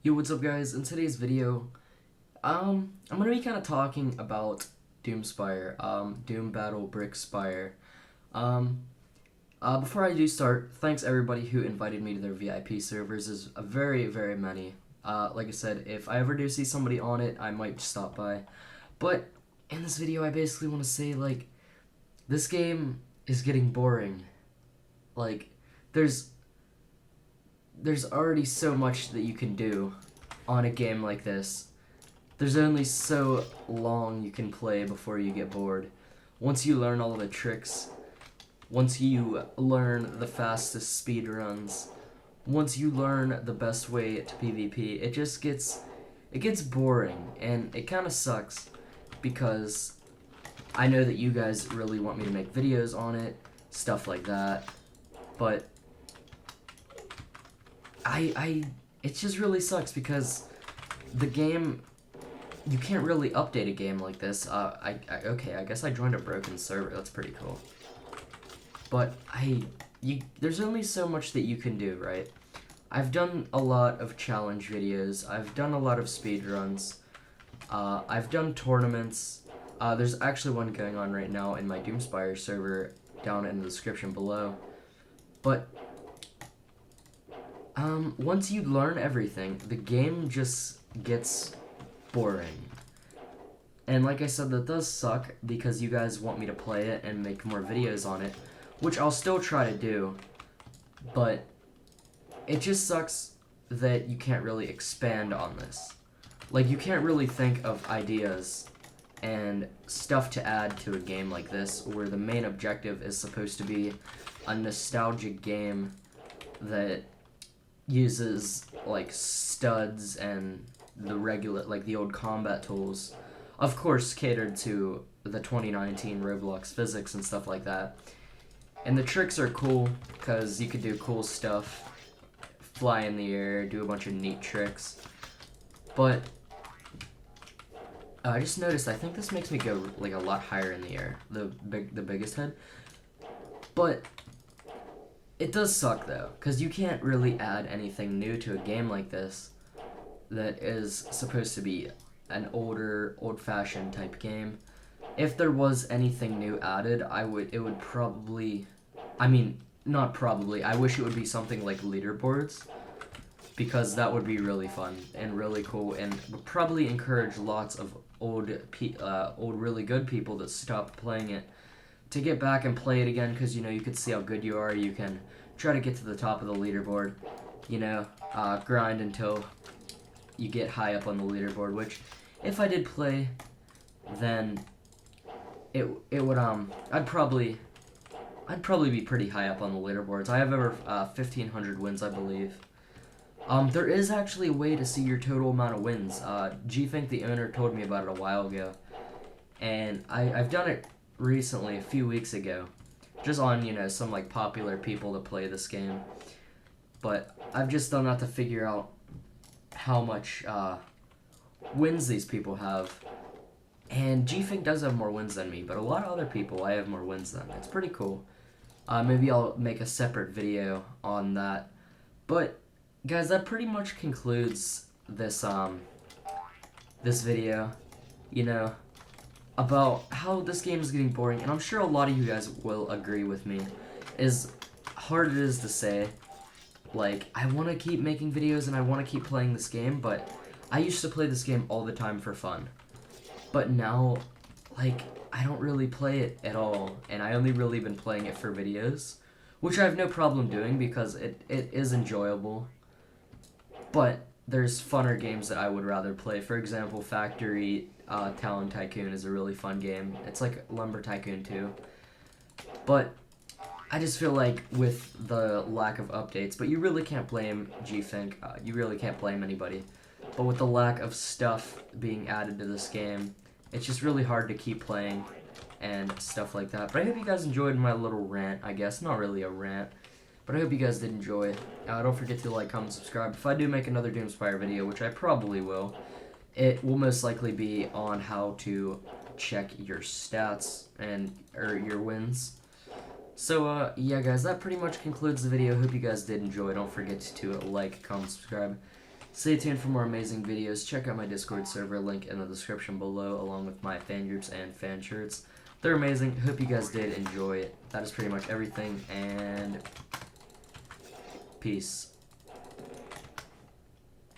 Yo, what's up guys? In today's video, I'm gonna be kind of talking about Doomspire, Doombattle Brickspire. Um, Before I do start, thanks everybody who invited me to their VIP servers. There's a very many. Like I said, if I ever do see somebody on it, I might stop by. But in this video, I basically want to say, like, this game is getting boring. Like, there's there's already so much that you can do on a game like this. There's only so long you can play before you get bored. Once you learn all the tricks, once you learn the fastest speed runs, once you learn the best way to PvP, it gets boring, and it kind of sucks because I know that you guys really want me to make videos on it, stuff like that, but it just really sucks because the game, you can't really update a game like this. Okay, I guess I joined a broken server. That's pretty cool. But there's only so much that you can do, right? I've done a lot of challenge videos. I've done a lot of speed runs. I've done tournaments. There's actually one going on right now in my Doomspire server down in the description below. But once you learn everything, the game just gets boring. And like I said, that does suck because you guys want me to play it and make more videos on it, which I'll still try to do, but it just sucks that you can't really expand on this. Like, you can't really think of ideas and stuff to add to a game like this, where the main objective is supposed to be a nostalgic game that uses like studs and the regular, like the old combat tools, of course catered to the 2019 Roblox physics and stuff like that. And the tricks are cool because you could do cool stuff, fly in the air, do a bunch of neat tricks. But I just noticed, I think this makes me go like a lot higher in the air, the biggest head. But it does suck though, because you can't really add anything new to a game like this that is supposed to be an older, old-fashioned type game. If there was anything new added, it would probably, I mean, not probably, I wish it would be something like leaderboards, because that would be really fun and really cool, and would probably encourage lots of old really good people that stopped playing it to get back and play it again, because, you know, you could see how good you are. You can try to get to the top of the leaderboard, you know, grind until you get high up on the leaderboard, which, if I did play, then it would, I'd probably be pretty high up on the leaderboards. I have over 1,500 wins, I believe. There is actually a way to see your total amount of wins. G-Think, the owner, told me about it a while ago, and I've done it recently, a few weeks ago, just on, you know, some like popular people that play this game. But I've just done that to figure out how much wins these people have. And G-Think does have more wins than me, but a lot of other people I have more wins than. It's pretty cool. Maybe I'll make a separate video on that. But guys, that pretty much concludes this this video, you know, about how this game is getting boring, and I'm sure a lot of you guys will agree with me. As hard it is to say, like, I want to keep making videos and I want to keep playing this game, but I used to play this game all the time for fun. But now, like, I don't really play it at all, and I only really been playing it for videos, which I have no problem doing because it is enjoyable. But there's funner games that I would rather play. For example, Factory Talon Tycoon is a really fun game. It's like Lumber Tycoon 2. But I just feel like with the lack of updates, but you really can't blame G-Think, you really can't blame anybody. But with the lack of stuff being added to this game, it's just really hard to keep playing and stuff like that. But I hope you guys enjoyed my little rant, I guess. Not really a rant, but I hope you guys did enjoy it. Don't forget to like, comment, subscribe. If I do make another Doomspire video, which I probably will, it will most likely be on how to check your stats or your wins. So, yeah, guys, that pretty much concludes the video. Hope you guys did enjoy. Don't forget to like, comment, subscribe. Stay tuned for more amazing videos. Check out my Discord server, link in the description below, along with my fan groups and fan shirts. They're amazing. Hope you guys did enjoy it. That is pretty much everything, and peace.